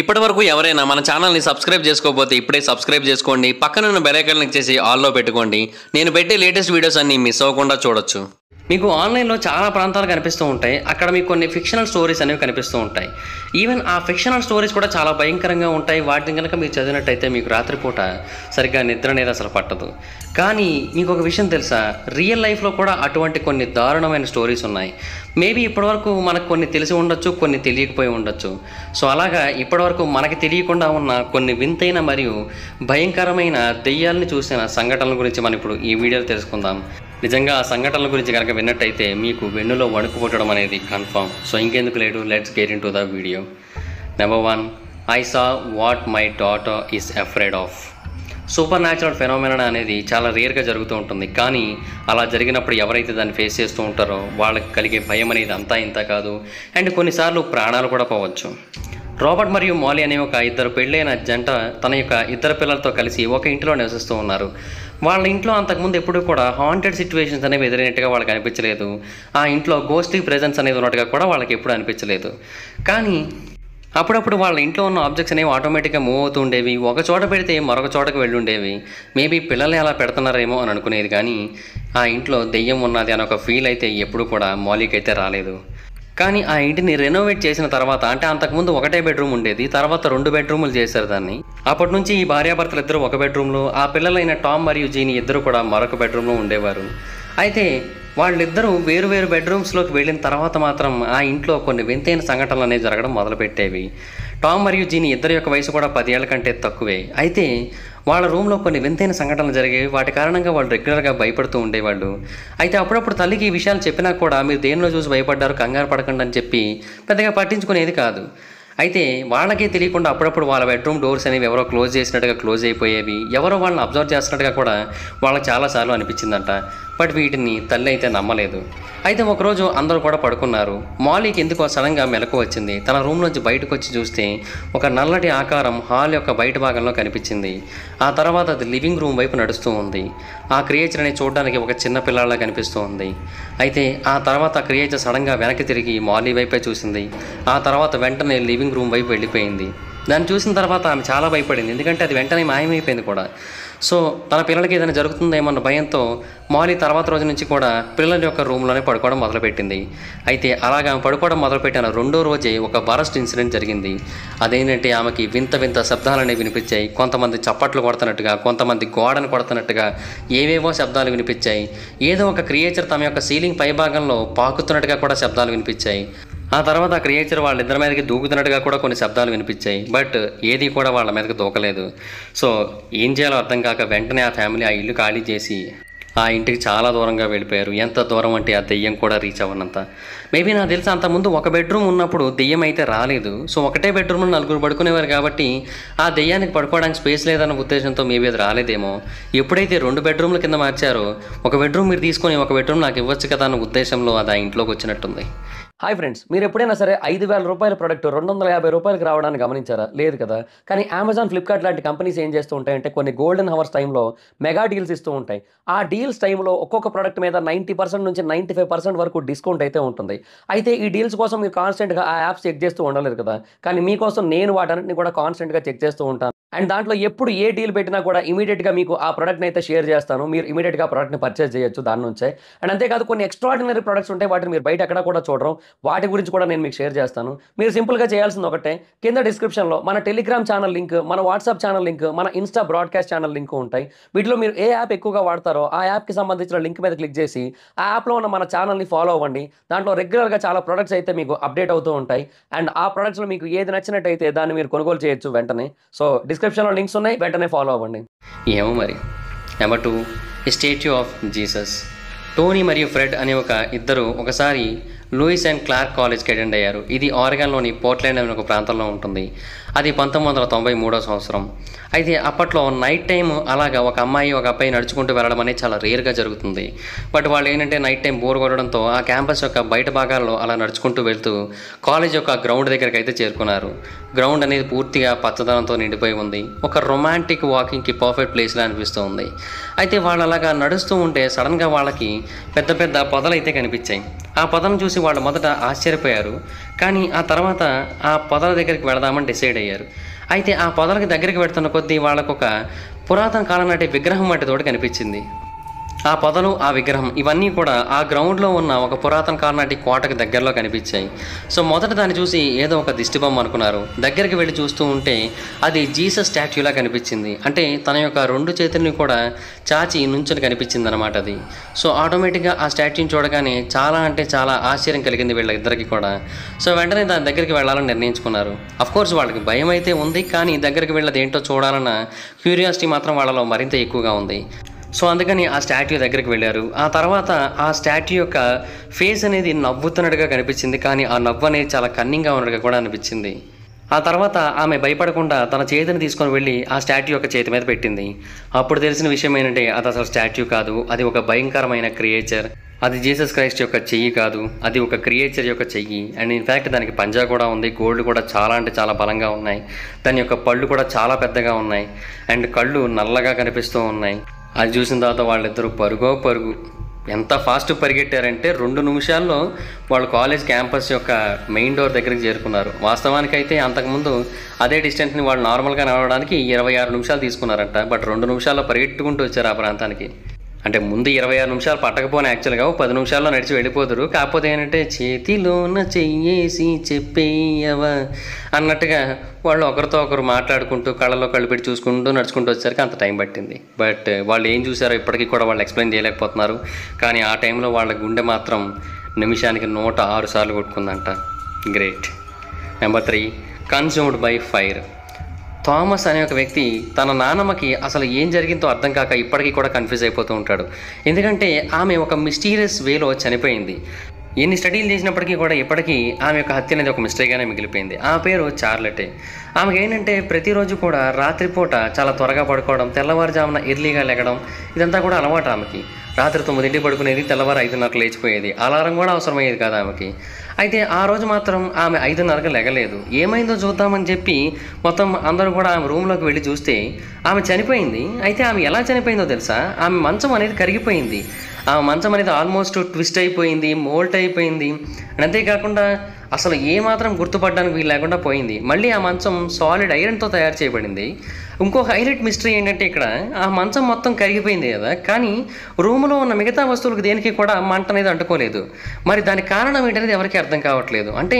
ఇప్పటివరకు ఎవరైనా మన ఛానల్ని సబ్స్క్రైబ్ చేసుకోకపోతే ఇప్పుడే సబ్స్క్రైబ్ చేసుకోండి. పక్కనున్న బెల్ ఐకాన్ క్లిక్ చేసి ఆల్లో పెట్టుకోండి. నేను పెట్టే లేటెస్ట్ వీడియోస్ అన్ని మిస్ అవ్వకుండా చూడొచ్చు. మీకు ఆన్లైన్లో చాలా ప్రాంతాలు కనిపిస్తూ ఉంటాయి. అక్కడ మీకు కొన్ని ఫిక్షనల్ స్టోరీస్ అనేవి కనిపిస్తూ ఉంటాయి. ఈవెన్ ఆ ఫిక్షనల్ స్టోరీస్ కూడా చాలా భయంకరంగా ఉంటాయి. వాటిని కనుక మీరు చదివినట్టయితే మీకు రాత్రిపూట సరిగ్గా నిద్ర అనేది అసలు పట్టదు. కానీ మీకు ఒక విషయం తెలుసా, రియల్ లైఫ్లో కూడా అటువంటి కొన్ని దారుణమైన స్టోరీస్ ఉన్నాయి. మేబీ ఇప్పటివరకు మనకు కొన్ని తెలిసి ఉండొచ్చు, కొన్ని తెలియకపోయి ఉండొచ్చు. సో అలాగా ఇప్పటివరకు మనకి తెలియకుండా ఉన్న కొన్ని వింతైన మరియు భయంకరమైన దెయ్యాలని చూసిన సంఘటనల గురించి మనం ఇప్పుడు ఈ వీడియోలో తెలుసుకుందాం. నిజంగా ఆ సంఘటనల గురించి కనుక విన్నట్టయితే మీకు వెన్నులో వణుకు పుట్టడం అనేది కన్ఫర్మ్. సో ఇంకెందుకు లేడు, let's get in to the video. Number 1, I saw what my daughter is afraid of. Super natural phenomena అనేది చాలా రేర్గా జరుగుతూ ఉంటుంది. కానీ అలా జరిగినప్పుడు ఎవరైతే దాన్ని ఫేస్ చేస్తూ ఉంటారో వాళ్ళకి కలిగే భయం అనేది అంతా ఇంత కాదు. అండ్ కొన్నిసార్లు ప్రాణాలు కూడా పోవచ్చు. రాబర్ట్ మరియు మాలీ అనే ఒక ఇద్దరు పెళ్ళైన జంట తన యొక్క ఇద్దరు పిల్లలతో కలిసి ఒక ఇంట్లో నివసిస్తూ ఉన్నారు. వాళ్ళ ఇంట్లో అంతకుముందు ఎప్పుడూ కూడా హాంటెడ్ సిచ్యువేషన్స్ అనేవి ఎదురైనట్టుగా వాళ్ళకి అనిపించలేదు. ఆ ఇంట్లో గోస్ట్లీ ప్రెజెన్స్ అనేది ఉన్నట్టుగా కూడా వాళ్ళకి ఎప్పుడు అనిపించలేదు. కానీ అప్పుడప్పుడు వాళ్ళ ఇంట్లో ఉన్న ఆబ్జెక్ట్స్ అనేవి ఆటోమేటిక్గా మూవ్ అవుతూ ఉండేవి. ఒక చోట పెడితే మరొక చోటకు వెళ్ళి ఉండేవి. మేబీ పిల్లల్ని అలా పెడుతున్నారేమో అని అనుకునేది. కానీ ఆ ఇంట్లో దెయ్యం ఉన్నది అని ఒక ఫీల్ అయితే ఎప్పుడు కూడా మాలీకి అయితే రాలేదు. కానీ ఆ ఇంటిని రెనోవేట్ చేసిన తర్వాత, అంటే అంతకుముందు ఒకటే బెడ్రూమ్ ఉండేది, తర్వాత 2 బెడ్రూములు చేశారు దాన్ని. అప్పటి నుంచి ఈ భార్యాభర్తలు ఇద్దరు ఒక బెడ్రూమ్లో, ఆ పిల్లలైన టామ్ మరియు జీని ఇద్దరు కూడా మరొక బెడ్రూమ్లో ఉండేవారు. అయితే వాళ్ళిద్దరూ వేరు వేరు బెడ్రూమ్స్లోకి వెళ్ళిన తర్వాత మాత్రం ఆ ఇంట్లో కొన్ని వింతైన సంఘటనలు అనేవి జరగడం మొదలుపెట్టేవి. టామ్ మరియు జీని ఇద్దరి యొక్క వయసు కూడా 10 ఏళ్ల కంటే తక్కువే. అయితే వాళ్ళ రూమ్లో కొన్ని వింతైన సంఘటనలు జరిగేవి. వాటి కారణంగా వాళ్ళు రెగ్యులర్గా భయపడుతూ ఉండేవాళ్ళు. అయితే అప్పుడప్పుడు తల్లికి ఈ విషయాలు చెప్పినా కూడా మీరు దేనిలో చూసి భయపడ్డారు, కంగారు పడకండి అని చెప్పి పెద్దగా పట్టించుకునేది కాదు. అయితే వాళ్ళకే తెలియకుండా అప్పుడప్పుడు వాళ్ళ బెడ్రూమ్ డోర్స్ అనేవి ఎవరో క్లోజ్ చేసినట్టుగా క్లోజ్ అయిపోయేవి. ఎవరో వాళ్ళని అబ్జర్వ్ చేస్తున్నట్టుగా కూడా వాళ్ళకి చాలాసార్లు అనిపించిందంట. బట్ వీటిని తల్లి అయితే నమ్మలేదు. అయితే ఒకరోజు అందరూ కూడా పడుకున్నారు. మాలీకి ఎందుకో సడన్గా మెలకు వచ్చింది. తన రూమ్ నుంచి బయటకు వచ్చి చూస్తే ఒక నల్లటి ఆకారం హాల్ యొక్క బయట భాగంలో కనిపించింది. ఆ తర్వాత అది లివింగ్ రూమ్ వైపు నడుస్తూ ఉంది. ఆ క్రియేచర్ అని చూడడానికి ఒక చిన్న పిల్లలా కనిపిస్తూ ఉంది. అయితే ఆ తర్వాత ఆ క్రియేచర్ సడన్గా వెనక్కి తిరిగి మాలీ వైపే చూసింది. ఆ తర్వాత వెంటనే లివింగ్ రూమ్ వైపు వెళ్ళిపోయింది. దాన్ని చూసిన తర్వాత ఆమె చాలా భయపడింది, ఎందుకంటే అది వెంటనే మాయమైపోయింది కూడా. సో తన పిల్లలకి ఏదైనా జరుగుతుందేమన్న భయంతో మాలీ తర్వాత రోజు నుంచి కూడా పిల్లల యొక్క రూమ్లోనే పడుకోవడం మొదలుపెట్టింది. అయితే అలాగా ఆమె పడుకోవడం మొదలుపెట్టిన 2వ రోజే ఒక వరస్ట్ ఇన్సిడెంట్ జరిగింది. అదేంటంటే ఆమెకి వింత వింత శబ్దాలు అనేవి వినిపించాయి. కొంతమంది చప్పట్లు కొడుతున్నట్టుగా, కొంతమంది గోడను కొడుతున్నట్టుగా ఏవేవో శబ్దాలు వినిపించాయి. ఏదో ఒక క్రియేచర్ తమ యొక్క సీలింగ్ పై భాగంలో పాకుతున్నట్టుగా కూడా శబ్దాలు వినిపించాయి. ఆ తర్వాత ఆ క్రియేచర్ వాళ్ళిద్దరి మీదకి దూకుతున్నట్టుగా కూడా కొన్ని శబ్దాలు వినిపించాయి. బట్ ఏది కూడా వాళ్ళ మీదకి దూకలేదు. సో ఏం చేయాలో అర్థం కాక వెంటనే ఆ ఫ్యామిలీ ఆ ఇల్లు ఖాళీ చేసి ఆ ఇంటికి చాలా దూరంగా వెళ్ళిపోయారు. ఎంత దూరం అంటే ఆ దెయ్యం కూడా రీచ్ అవ్వనంత. మేబీ నాకు తెలిసి అంతకుముందు ఒక బెడ్రూమ్ ఉన్నప్పుడు దెయ్యం అయితే రాలేదు. సో ఒకటే బెడ్రూమ్లో 4 పడుకునేవారు కాబట్టి ఆ దెయ్యానికి పడుకోవడానికి స్పేస్ లేదన్న ఉద్దేశంతో మేబీ అది రాలేదేమో. ఎప్పుడైతే 2 బెడ్రూమ్ల కింద మార్చారో, ఒక బెడ్రూమ్ మీరు తీసుకొని ఒక బెడ్రూమ్ నాకు ఇవ్వచ్చు కదా అన్న ఉద్దేశంలో అది ఆ ఇంట్లోకి వచ్చినట్టుంది. హాయ్ ఫ్రెండ్స్, మీరు ఎప్పుడైనా సరే 5,000 రూపాయల ప్రోడక్ట్ 250 రూపాయలకి రావడానికి గమనించారా? లేదు కదా. కానీ అమెజాన్, ఫ్లిప్కార్ట్ లాంటి కంపెనీస్ ఏం చేస్తూ ఉంటాయంటే కొన్ని గోల్డెన్ హవర్స్ టైంలో మెగా డీల్స్ ఇస్తూ ఉంటాయి. ఆ డీల్స్ టైంలో ఒక్కొక్క ప్రోడక్ట్ మీద 90% నుంచి 95% వరకు డిస్కౌంట్ అయితే ఉంటుంది. అయితే ఈ డీల్స్ కోసం మీరు కాన్స్టెంట్గా ఆ యాప్స్ చెక్ చేస్తూ ఉండలేరు కదా. కానీ మీకోసం నేను వాటన్నిటిని కూడా కాన్స్టెంట్గా చెక్ చేస్తూ ఉంటాను. అండ్ దాంట్లో ఎప్పుడు ఏ డీల్ పెట్టినా కూడా ఇమీడియట్గా మీకు ఆ ప్రోడక్ట్ని అయితే షేర్ చేస్తాను. మీరు ఇమీడియట్గా ప్రోడక్ట్ని పర్చేస్ చేయొచ్చు దాని నుంచే. అండ్ అంతేకాదు కొన్ని ఎక్స్ట్రాడినరీ ప్రొడక్ట్స్ ఉంటాయి, వాటిని మీరు బయట ఎక్కడ కూడా చూడరు. వాటి గురించి కూడా నేను మీకు షేర్ చేస్తాను. మీరు సింపుల్గా చేయాల్సింది ఒకటే, కింద డిస్క్రిప్షన్లో మన టెలిగ్రామ్ ఛానల్ లింక్, మన వాట్సాప్ ఛానల్ లింక్, మన ఇన్స్టా బ్రాడ్కాస్ట్ ఛానల్ లింక్ ఉంటాయి. వీటిలో మీరు ఏ యాప్ ఎక్కువగా వాడతారో ఆ యాప్కి సంబంధించిన లింక్ మీద క్లిక్ చేసి ఆ యాప్లో ఉన్న మన ఛానల్ని ఫాలో అవ్వండి. దాంట్లో రెగ్యులర్గా చాలా ప్రొడక్ట్స్ అయితే మీకు అప్డేట్ అవుతూ ఉంటాయి. అండ్ ఆ ప్రొడక్ట్స్లో మీకు ఏది నచ్చినట్టయితే దాన్ని మీరు కొనుగోలు చేయొచ్చు వెంటనే. సో డిస్క్రిప్షన్లో లింక్స్ ఉన్నాయి, వెంటనే ఫాలో అవ్వండి. ఏమో మరి. Number 2, statue of Jesus. Tony మరియు ఫ్రెడ్ అనే ఒక ఇద్దరు ఒకసారి లూయిస్ అండ్ క్లార్క్ కాలేజ్కి అటెండ్ అయ్యారు. ఇది ఆరెగాన్లోని పోర్ట్లాండ్ అనే ఒక ప్రాంతంలో ఉంటుంది. అది 1993వ సంవత్సరం. అయితే అప్పట్లో నైట్ టైం అలాగా ఒక అమ్మాయి ఒక అబ్బాయి నడుచుకుంటూ వెళ్ళడం అనేది చాలా రేర్గా జరుగుతుంది. బట్ వాళ్ళు ఏంటంటే నైట్ టైం బోర్ కొట్టడంతో ఆ క్యాంపస్ యొక్క బయట భాగాల్లో అలా నడుచుకుంటూ వెళ్తూ కాలేజ్ యొక్క గ్రౌండ్ దగ్గరికి అయితే చేరుకున్నారు. గ్రౌండ్ అనేది పూర్తిగా పచ్చదనంతో నిండిపోయి ఉంది. ఒక రొమాంటిక్ వాకింగ్కి పర్ఫెక్ట్ ప్లేస్లా అనిపిస్తూ ఉంది. అయితే వాళ్ళు అలాగా నడుస్తూ ఉంటే సడన్గా వాళ్ళకి పెద్ద పెద్ద పొదలు అయితే కనిపించాయి. ఆ పొదను చూసి వాళ్ళు మొదట ఆశ్చర్యపోయారు. కానీ ఆ తర్వాత ఆ పొదల దగ్గరికి వెళదామని డిసైడ్ అయ్యారు. అయితే ఆ పొదలకి దగ్గరికి వెళ్తున్న కొద్దీ వాళ్ళకొక పురాతన కాలం నాటి విగ్రహం వంటి తోటి కనిపించింది. ఆ పొదలు, ఆ విగ్రహం ఇవన్నీ కూడా ఆ గ్రౌండ్లో ఉన్న ఒక పురాతన కాలం నాటి కోటకి దగ్గరలో కనిపించాయి. సో మొదట దాన్ని చూసి ఏదో ఒక దిష్టిబొమ్మ అనుకున్నారు. దగ్గరికి వెళ్ళి చూస్తూ ఉంటే అది జీసస్ స్టాచ్యూలా కనిపించింది. అంటే తన యొక్క 2 చేతుల్ని కూడా చాచి నుంచుని కనిపించింది అనమాట అది. సో ఆటోమేటిక్గా ఆ స్టాచ్యూని చూడగానే చాలా అంటే చాలా ఆశ్చర్యం కలిగింది వీళ్ళిద్దరికీ కూడా. సో వెంటనే దాని దగ్గరికి వెళ్ళాలని నిర్ణయించుకున్నారు. అఫ్కోర్స్ వాళ్ళకి భయం అయితే ఉంది, కానీ దగ్గరికి వెళ్ళేది ఏంటో చూడాలన్న క్యూరియాసిటీ మాత్రం వాళ్ళలో మరింత ఎక్కువగా ఉంది. సో అందుకని ఆ స్టాట్యూ దగ్గరికి వెళ్ళారు. ఆ తర్వాత ఆ స్టాట్యూ యొక్క ఫేస్ అనేది నవ్వుతున్నట్టుగా కనిపించింది, కానీ ఆ నవ్వు అనేది చాలా కన్నింగ్గా ఉన్నట్టుగా కూడా అనిపించింది. ఆ తర్వాత ఆమె భయపడకుండా తన చేతిని తీసుకొని వెళ్ళి ఆ స్టాట్యూ యొక్క చేతి మీద పెట్టింది. అప్పుడు తెలిసిన విషయం ఏంటంటే అది అసలు స్టాట్యూ కాదు, అది ఒక భయంకరమైన క్రియేచర్. అది జీసస్ క్రైస్ట్ యొక్క చెయ్యి కాదు, అది ఒక క్రియేచర్ యొక్క చెయ్యి. అండ్ ఇన్ఫ్యాక్ట్ దానికి పంజా కూడా ఉంది, గోల్డ్ కూడా చాలా అంటే చాలా బలంగా ఉన్నాయి. దాని యొక్క పళ్ళు కూడా చాలా పెద్దగా ఉన్నాయి, అండ్ కళ్ళు నల్లగా కనిపిస్తూ ఉన్నాయి. అది చూసిన తర్వాత వాళ్ళిద్దరూ పరుగు ఎంత ఫాస్ట్ పరిగెట్టారంటే 2 నిమిషాల్లో వాళ్ళు కాలేజ్ క్యాంపస్ యొక్క మెయిన్ డోర్ దగ్గరికి చేరుకున్నారు. వాస్తవానికి అయితే అంతకుముందు అదే డిస్టెన్స్ని వాళ్ళు నార్మల్గా నడవడానికి 26 నిమిషాలు తీసుకున్నారంట. బట్ 2 నిమిషాల్లో పరిగెట్టుకుంటూ వచ్చారు ఆ ప్రాంతానికి. అంటే ముందు 26 నిమిషాలు పట్టకపోయినా యాక్చువల్గా 10 నిమిషాల్లో నడిచి వెళ్ళిపోతారు. కాకపోతే ఏంటంటే చేతిలోన చెయ్యేసి చెప్పేయవా అన్నట్టుగా వాళ్ళు ఒకరితో ఒకరు మాట్లాడుకుంటూ కళ్ళలో కళ్ళు పెట్టి చూసుకుంటూ నడుచుకుంటూ వచ్చేసరికి అంత టైం పట్టింది. బట్ వాళ్ళు ఏం చూసారో ఇప్పటికీ కూడా వాళ్ళు ఎక్స్ప్లెయిన్ చేయలేకపోతున్నారు. కానీ ఆ టైంలో వాళ్ళ గుండె మాత్రం నిమిషానికి 106 సార్లు కొట్టుకుందంట. Great. Number 3, consumed by fire. Thomas అనే ఒక వ్యక్తి తన నాన్నమ్మకి అసలు ఏం జరిగిందో అర్థం కాక ఇప్పటికీ కూడా కన్ఫ్యూజ్ అయిపోతూ ఉంటాడు. ఎందుకంటే ఆమె ఒక మిస్టీరియస్ వేలో చనిపోయింది. ఎన్ని స్టడీలు చేసినప్పటికీ కూడా ఇప్పటికీ ఆమె యొక్క హత్య అనేది ఒక మిస్టరీగానే మిగిలిపోయింది. ఆ పేరు చార్లెటే. ఆమెకి ఏంటంటే ప్రతిరోజు కూడా రాత్రిపూట చాలా త్వరగా పడుకోవడం, తెల్లవారుజామున ఎర్లీగా లెగడం, ఇదంతా కూడా అలవాటు ఆమెకి. రాత్రి 9 పడుకునేది, తెల్లవారు 5:30 లేచిపోయేది. అలారం కూడా అవసరమయ్యేది కాదు ఆమెకి. అయితే ఆ రోజు మాత్రం ఆమె 5:30కి లెగలేదు. ఏమైందో చూద్దామని చెప్పి మొత్తం అందరూ కూడా ఆమె రూమ్లోకి వెళ్ళి చూస్తే ఆమె చనిపోయింది. అయితే ఆమె ఎలా చనిపోయిందో తెలుసా? ఆమె మంచం అనేది కరిగిపోయింది. ఆ మంచం అనేది ఆల్మోస్ట్ ట్విస్ట్ అయిపోయింది, మోల్ట్ అయిపోయింది. అంతేకాకుండా అసలు ఏమాత్రం గుర్తుపడడానికి వీలు లేకుండా పోయింది. మళ్ళీ ఆ మంచం సాలిడ్ ఐరన్తో తయారు చేయబడింది. ఇంకొక హైలైట్ మిస్టరీ ఏంటంటే ఇక్కడ ఆ మంచం మొత్తం కరిగిపోయింది కదా, కానీ రూములో ఉన్న మిగతా వస్తువులకు దేనికి కూడా మంట అనేది అంటుకోలేదు. మరి దానికి కారణం ఏంటనేది ఎవరికి అర్థం కావట్లేదు. అంటే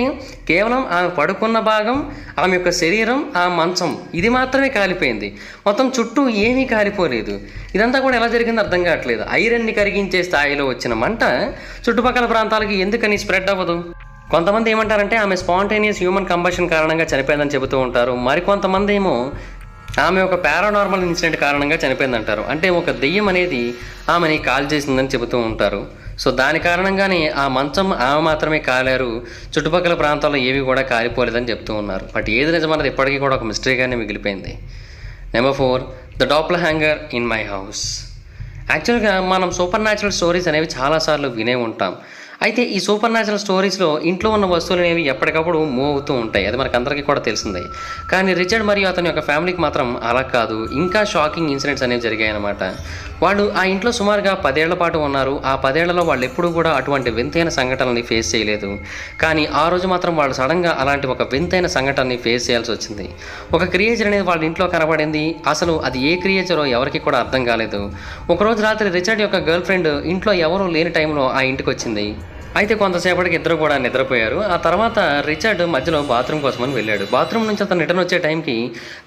కేవలం ఆమె పడుకున్న భాగం, ఆమె యొక్క శరీరం, ఆ మంచం ఇది మాత్రమే కాలిపోయింది. మొత్తం చుట్టూ ఏమీ కాలిపోలేదు. ఇదంతా కూడా ఎలా జరిగిందో అర్థం కావట్లేదు. ఐరన్ని కరిగించే స్థాయిలో వచ్చిన మంట చుట్టుపక్కల ప్రాంతాలకి ఎందుకని స్ప్రెడ్ అవ్వదు? కొంతమంది ఏమంటారంటే ఆమె స్పాంటేనియస్ హ్యూమన్ కంబషన్ కారణంగా చనిపోయిందని చెబుతూ ఉంటారు. మరికొంతమంది ఏమో ఆమె ఒక పారానార్మల్ ఇన్సిడెంట్ కారణంగా చనిపోయిందంటారు. అంటే ఒక దెయ్యం అనేది ఆమెని కాల్ చేసిందని చెబుతూ ఉంటారు. సో దాని కారణంగానే ఆ మంచం ఆమె మాత్రమే కాలారు, చుట్టుపక్కల ప్రాంతాల్లో ఏవి కూడా కాలిపోలేదని చెప్తూ ఉన్నారు. బట్ ఏది నిజమన్నది ఇప్పటికీ కూడా ఒక మిస్టరీగానే మిగిలిపోయింది. Number 4, the doppelganger in my house. యాక్చువల్గా మనం సూపర్ న్యాచురల్ స్టోరీస్ అనేవి చాలాసార్లు వినే ఉంటాం. అయితే ఈ సూపర్ న్యాచురల్ స్టోరీస్లో ఇంట్లో ఉన్న వస్తువులు అనేవి ఎప్పటికప్పుడు మూవ్ అవుతూ ఉంటాయి. అది మనకు అందరికీ కూడా తెలిసిందే. కానీ రిచర్డ్ మరియు అతని యొక్క ఫ్యామిలీకి మాత్రం అలా కాదు, ఇంకా షాకింగ్ ఇన్సిడెంట్స్ అనేవి జరిగాయి అన్నమాట. వాళ్ళు ఆ ఇంట్లో సుమారుగా 10 ఏళ్ల పాటు ఉన్నారు. ఆ 10 ఏళ్లలో వాళ్ళు ఎప్పుడూ కూడా అటువంటి వింతైన సంఘటనల్ని ఫేస్ చేయలేదు. కానీ ఆ రోజు మాత్రం వాళ్ళు సడన్గా అలాంటి ఒక వింతైన సంఘటనని ఫేస్ చేయాల్సి వచ్చింది. ఒక క్రియేచర్ అనేది వాళ్ళ ఇంట్లో కనబడింది. అసలు అది ఏ క్రియేచరో ఎవరికి కూడా అర్థం కాలేదు. ఒకరోజు రాత్రి రిచర్డ్ యొక్క గర్ల్ ఫ్రెండ్ ఇంట్లో ఎవరూ లేని టైంలో ఆ ఇంటికి వచ్చింది. అయితే కొంతసేపటికి ఇద్దరు కూడా నిద్రపోయారు. ఆ తర్వాత రిచర్డ్ మధ్యలో బాత్రూమ్ కోసమని వెళ్ళాడు. బాత్రూమ్ నుంచి అతను రిటర్న్ వచ్చే టైంకి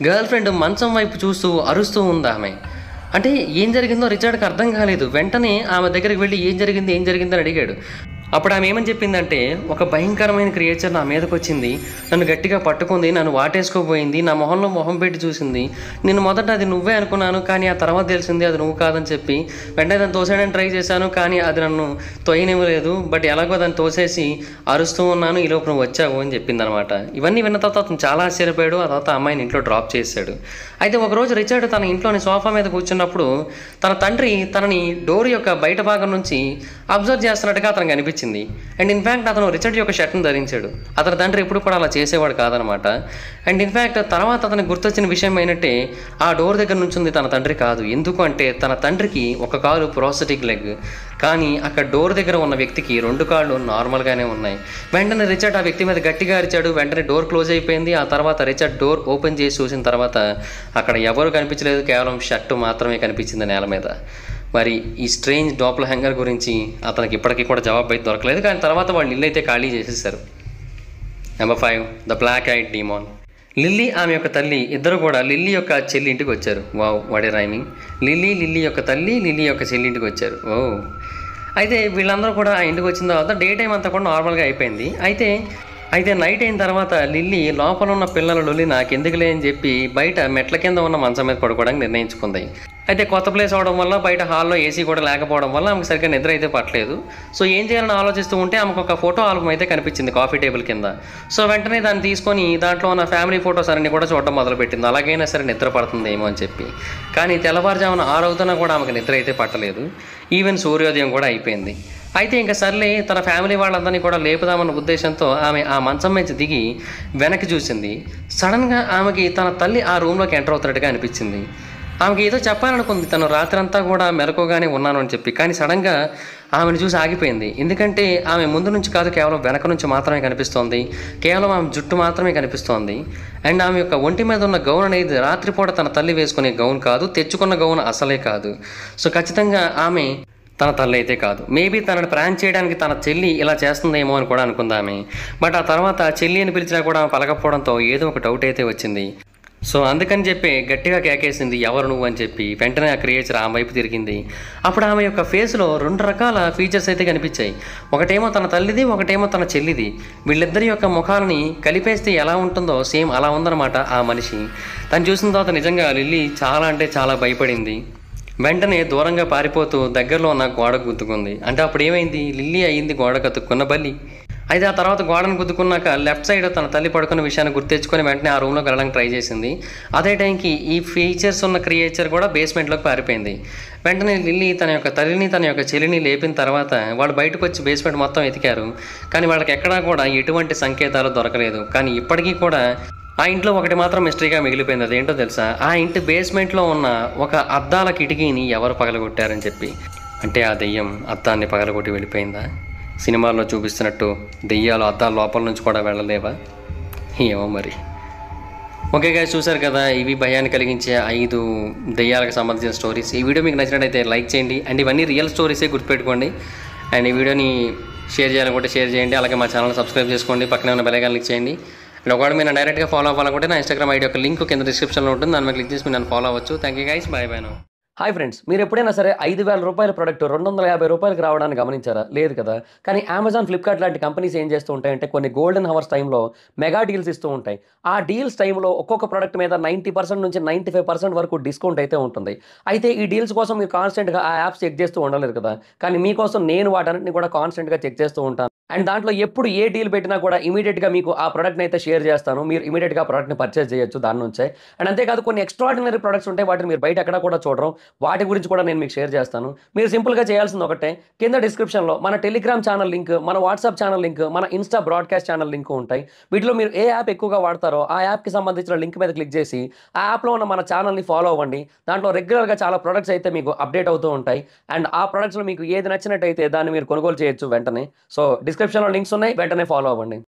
గర్ల్ ఫ్రెండ్ మంచం వైపు చూస్తూ అరుస్తూ ఉంది ఆమె. అంటే ఏం జరిగిందో రిచర్డ్కి అర్థం కాలేదు. వెంటనే ఆమె దగ్గరికి వెళ్ళి ఏం జరిగింది అని అడిగాడు. అప్పుడు ఆమె ఏమని చెప్పిందంటే, ఒక భయంకరమైన క్రియేచర్ నా మీదకి వచ్చింది, నన్ను గట్టిగా పట్టుకుంది, నన్ను వాటేసుకోపోయింది, నా మొహంలో మొహం పెట్టి చూసింది. నేను మొదట అది నువ్వే అనుకున్నాను, కానీ ఆ తర్వాత తెలిసింది అది నువ్వు కాదని చెప్పి వెంటనే దాన్ని తోసేయడానికి ట్రై చేశాను, కానీ అది నన్ను తోయనివ్వలేదు. బట్ ఎలాగో దాన్ని తోసేసి అరుస్తూ ఉన్నాను, ఈ లోపు నువ్వు వచ్చావు అని చెప్పింది అనమాట. ఇవన్నీ విన్న తర్వాత అతను చాలా ఆశ్చర్యపోయాడు. ఆ తర్వాత అమ్మాయిని ఇంట్లో డ్రాప్ చేశాడు. అయితే ఒకరోజు రిచర్డ్ తన ఇంట్లోని సోఫా మీద కూర్చున్నప్పుడు తన తండ్రి తనని డోర్ యొక్క బయట భాగం నుంచి అబ్జర్వ్ చేస్తున్నట్టుగా అతను కనిపించింది. కనిపించింది. అండ్ ఇన్ఫ్యాక్ట్ అతను రిచర్డ్ యొక్క షర్ట్ని ధరించాడు. అతని తండ్రి ఎప్పుడు కూడా అలా చేసేవాడు కాదనమాట. అండ్ ఇన్ఫ్యాక్ట్ తర్వాత అతనికి గుర్తొచ్చిన విషయం ఏంటంటే ఆ డోర్ దగ్గర నుంచి ఉంది తన తండ్రి కాదు. ఎందుకు అంటే తన తండ్రికి ఒక కాలు ప్రోస్థెటిక్ లెగ్, కానీ అక్కడ డోర్ దగ్గర ఉన్న వ్యక్తికి 2 కాళ్ళు నార్మల్గానే ఉన్నాయి. వెంటనే రిచర్డ్ ఆ వ్యక్తి మీద గట్టిగా అరిచాడు. వెంటనే డోర్ క్లోజ్ అయిపోయింది. ఆ తర్వాత రిచర్డ్ డోర్ ఓపెన్ చేసి చూసిన తర్వాత అక్కడ ఎవరు కనిపించలేదు, కేవలం షర్టు మాత్రమే కనిపించింది నేల మీద. మరి ఈ స్ట్రేంజ్ డాప్లర్ హ్యాంగర్ గురించి అతనికి ఇప్పటికీ కూడా జవాబు అయితే దొరకలేదు. కానీ తర్వాత వాళ్ళు ఇల్లు అయితే ఖాళీ చేసేసారు. Number 5, the black eyed demon. Lily ఆమె యొక్క తల్లి ఇద్దరు కూడా లిల్లీ యొక్క చెల్లి ఇంటికి వచ్చారు. వావ్, వాడే రైమింగ్. లిల్లీ యొక్క తల్లి లిల్లీ యొక్క చెల్లి ఇంటికి వచ్చారు. ఓ, అయితే వీళ్ళందరూ కూడా ఆ ఇంటికి వచ్చిన తర్వాత డే టైం అంతా కూడా నార్మల్గా అయిపోయింది. అయితే నైట్ అయిన తర్వాత లిల్లీ లోపల ఉన్న పిల్లల లొల్లి నాకెందుకులే అని చెప్పి బయట మెట్ల కింద ఉన్న మంచం మీద పడుకోవడానికి నిర్ణయించుకుంది. అయితే కొత్త ప్లేస్ అవడం వల్ల బయట హాల్లో ఏసీ కూడా లేకపోవడం వల్ల ఆమెకు సరిగ్గా నిద్ర అయితే పట్టలేదు. సో ఏం చేయాలని ఆలోచిస్తూ ఉంటే ఆమెకు ఒక ఫోటో ఆల్బమ్ అయితే కనిపించింది కాఫీ టేబుల్ కింద. సో వెంటనే దాన్ని తీసుకొని దాంట్లో ఉన్న ఫ్యామిలీ ఫోటోస్ అన్ని కూడా చూడడం మొదలుపెట్టింది. అలాగైనా సరే నిద్ర పడుతుందేమో అని చెప్పి. కానీ తెల్లవారుజామున 6 అవుతున్నా కూడా ఆమెకు నిద్ర అయితే పట్టలేదు. ఈవెన్ సూర్యోదయం కూడా అయిపోయింది. అయితే ఇంకా సర్లే తన ఫ్యామిలీ వాళ్ళందరినీ కూడా లేపుదామన్న ఉద్దేశంతో ఆమె ఆ మంచం మీద దిగి వెనక్కి చూసింది. సడన్గా ఆమెకి తన తల్లి ఆ రూమ్లోకి ఎంటర్ అవుతున్నట్టుగా అనిపించింది. ఆమెకి ఏదో చెప్పాలనుకుంది, తను రాత్రంతా కూడా మెలకుగానే ఉన్నాను అని చెప్పి. కానీ సడన్గా ఆమెను చూసి ఆగిపోయింది. ఎందుకంటే ఆమె ముందు నుంచి కాదు, కేవలం వెనక నుంచి మాత్రమే కనిపిస్తోంది. కేవలం ఆమె జుట్టు మాత్రమే కనిపిస్తోంది. అండ్ ఆమె యొక్క ఒంటి మీద ఉన్న గౌన్ అనేది రాత్రిపూట తన తల్లి వేసుకునే గౌన్ కాదు, తెచ్చుకున్న గౌన్ అసలే కాదు. సో ఖచ్చితంగా ఆమె తన తల్లి అయితే కాదు. మేబీ తనని ప్రాంక్ చేయడానికి తన చెల్లి ఇలా చేస్తుందేమో అని కూడా అనుకుందామే. బట్ ఆ తర్వాత చెల్లి అని పిలిచినా కూడా ఆమె పలకపోవడంతో ఏదో ఒక డౌట్ అయితే వచ్చింది. సో అందుకని చెప్పి గట్టిగా కేకేసింది, ఎవరు నువ్వు అని చెప్పి. వెంటనే ఆ క్రియేచర్ ఆమె వైపు తిరిగింది. అప్పుడు ఆమె యొక్క ఫేస్లో 2 రకాల ఫీచర్స్ అయితే కనిపించాయి. ఒకటేమో తన తల్లిది, ఒకటేమో తన చెల్లిది. వీళ్ళిద్దరి యొక్క ముఖాలని కలిపేస్తే ఎలా ఉంటుందో సేమ్ అలా ఉందన్నమాట ఆ మనిషి. తను చూసిన తర్వాత నిజంగా లిల్లీ చాలా అంటే చాలా భయపడింది. వెంటనే దూరంగా పారిపోతూ దగ్గరలో ఉన్న గోడకు గుద్దుకుంది. అంటే అప్పుడు ఏమైంది, లిల్లీ అయ్యింది గోడకు అతుక్కున్న బల్లి. అయితే ఆ తర్వాత గోడను గుద్దుకున్నాక లెఫ్ట్ సైడ్ తన తల్లి పడుకున్న విషయాన్ని గుర్తెచ్చుకొని వెంటనే ఆ రూమ్లోకి వెళ్ళడానికి ట్రై చేసింది. అదే టైంకి ఈ ఫీచర్స్ ఉన్న క్రియేచర్ కూడా బేస్మెంట్లోకి పారిపోయింది. వెంటనే లిల్లీ తన యొక్క తల్లిని తన యొక్క చెల్లిని లేపిన తర్వాత వాళ్ళు బయటకు వచ్చి బేస్మెంట్ మొత్తం వెతికారు. కానీ వాళ్ళకి ఎక్కడా కూడా ఎటువంటి సంకేతాలు దొరకలేదు. కానీ ఇప్పటికీ కూడా ఆ ఇంట్లో ఒకటి మాత్రం మిస్టరీగా మిగిలిపోయింది. అదేంటో తెలుసా, ఆ ఇంటి బేస్మెంట్లో ఉన్న ఒక అద్దాల కిటికీని ఎవరు పగలగొట్టారని చెప్పి. అంటే ఆ దెయ్యం అద్దాన్ని పగలగొట్టి వెళ్ళిపోయిందా? సినిమాల్లో చూపిస్తున్నట్టు దెయ్యాలు అద్దాల లోపల నుంచి కూడా వెళ్ళలేవా? ఏమో మరి. ఓకే గైస్, చూసారు కదా, ఇవి భయాన్ని కలిగించే 5 దెయ్యాలకు సంబంధించిన స్టోరీస్. ఈ వీడియో మీకు నచ్చినట్టయితే లైక్ చేయండి. అండ్ ఇవన్నీ రియల్ స్టోరీసే గుర్తుపెట్టుకోండి. అండ్ ఈ వీడియోని షేర్ చేయాలనుకుంటే షేర్ చేయండి. అలాగే మా ఛానల్ సబ్స్క్రైబ్ చేసుకోండి, పక్కనే ఉన్న బెల్ ఐకాన్ క్లిక్ చేయండి. అండ్ ఒకవేళ మీరు డైరెక్ట్గా ఫాలో అవ్వాలనుకుంటే నా ఇన్స్టాగ్రామ్ ఐడి యొక్క లింక్ కింద డిస్క్రిప్షన్లో ఉంటుంది. దాని మీద క్లిక్ చేసి మీరు నన్ను ఫాలో అవ్వచ్చు. Thank you guys, bye bye now. Hi friends, మీరు ఎప్పుడైనా సరే 5,000 రూపాయల ప్రోడక్ట్ 250 రూపాయలకి రావడానికి గమనించారా? లేదు కదా. కానీ అమెజాన్, ఫ్లిప్కార్ట్ లాంటి కంపెనీస్ ఏం చేస్తూ ఉంటాయంటే కొన్ని గోల్డెన్ హవర్స్ టైంలో మెగా డీల్స్ ఇస్తూ ఉంటాయి. ఆ డీల్స్ టైంలో ఒక్కొక్క ప్రోడక్ట్ మీద 90% నుంచి 95% వరకు డిస్కౌంట్ అయితే ఉంటుంది. అయితే ఈ డీల్స్ కోసం మీరు కాన్స్టెంట్గా ఆ యాప్స్ చెక్ చేస్తూ ఉండలేదు కదా. కానీ మీకోసం నేను వాటన్నిటిని కూడా కాన్స్టెంట్గా చెక్ చేస్తూ ఉంటాను. అండ్ దాంట్లో ఎప్పుడు ఏ డీల్ పెట్టినా కూడా ఇమీడియట్గా మీకు ఆ ప్రోడక్ట్ని అయితే షేర్ చేస్తాను. మీరు ఇమీడియట్గా ఆ ప్రోడక్ట్ని పర్చేస్ చేయొచ్చు దాని నుంచే. అండ్ అంతేకాదు కొన్ని ఎక్స్ట్రాడినరీ ప్రొడక్ట్స్ ఉంటాయి, వాటిని మీరు బయట ఎక్కడ కూడా చూడరు. వాటి గురించి కూడా నేను మీకు షేర్ చేస్తాను. మీరు సింపుల్గా చేయాల్సింది ఒకటే, కింద డిస్క్రిప్షన్లో మన టెలిగ్రామ్ ఛానల్ లింక్, మన వాట్సాప్ ఛానల్ లింక్, మన ఇన్స్టా బ్రాడ్కాస్ట్ ఛానల్ లింక్ ఉంటాయి. వీటిలో మీరు ఏ యాప్ ఎక్కువగా వాడతారో ఆ యాప్కి సంబంధించిన లింక్ మీద క్లిక్ చేసి ఆ యాప్లో ఉన్న మన ఛానల్ని ఫాలో అవ్వండి. దాంట్లో రెగ్యులర్గా చాలా ప్రొడక్ట్స్ అయితే మీకు అప్డేట్ అవుతూ ఉంటాయి. అండ్ ఆ ప్రొడక్ట్స్లో మీకు ఏది నచ్చినట్టయితే దాన్ని మీరు కొనుగోలు చేయొచ్చు వెంటనే. సో డిస్క్రిప్షన్లో లింక్స్ ఉన్నాయి, వెంటనే ఫాలో అవ్వండి.